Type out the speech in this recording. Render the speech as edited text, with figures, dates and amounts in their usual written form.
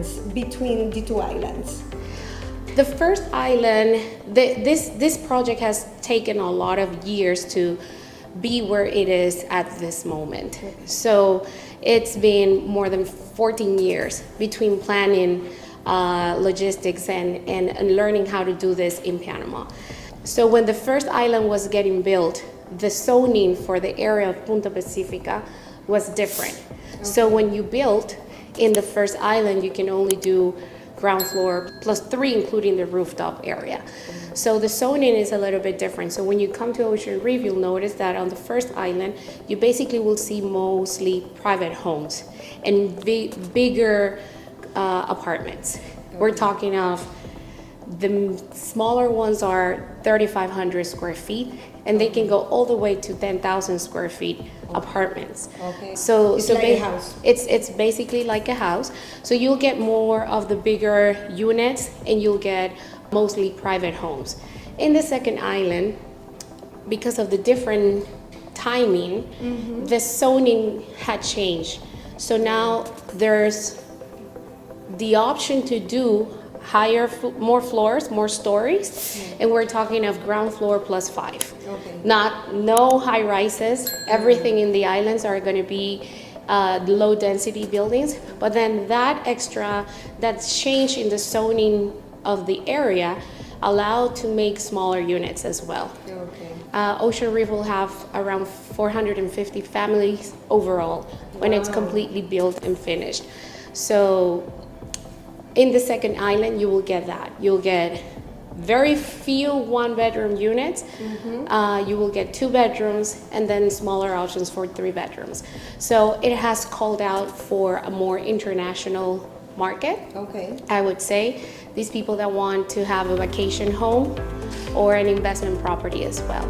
difference between the two islands? The first island, this project has taken a lot of years to be where it is at this moment. Okay. So it's been more than 14 years between planning, logistics, and learning how to do this in Panama. So when the first island was getting built, the zoning for the area of Punta Pacifica was different. Okay. So when you built in the first island, you can only do ground floor plus 3, including the rooftop area. So the zoning is a little bit different. So when you come to Ocean Reef, you'll notice that on the first island, you basically will see mostly private homes and bigger apartments. Okay. We're talking of the smaller ones are 3,500 square feet, and they can go all the way to 10,000 square feet apartments. Okay. So it's like a house. It's basically like a house. So you'll get more of the bigger units, and you'll get mostly private homes. In the second island, because of the different timing, the zoning had changed. So now there's the option to do higher, more floors, more stories, and we're talking of ground floor plus 5. Okay. No high rises. Everything in the islands are going to be low density buildings, but then that change in the zoning of the area allowed to make smaller units as well. Okay. Ocean Reef will have around 450 families overall when it's completely built and finished. So in the second island, you will get that. You'll get very few 1-bedroom units. You will get 2 bedrooms and then smaller options for 3 bedrooms. So it has called out for a more international market. Okay. I would say these people that want to have a vacation home or an investment property as well.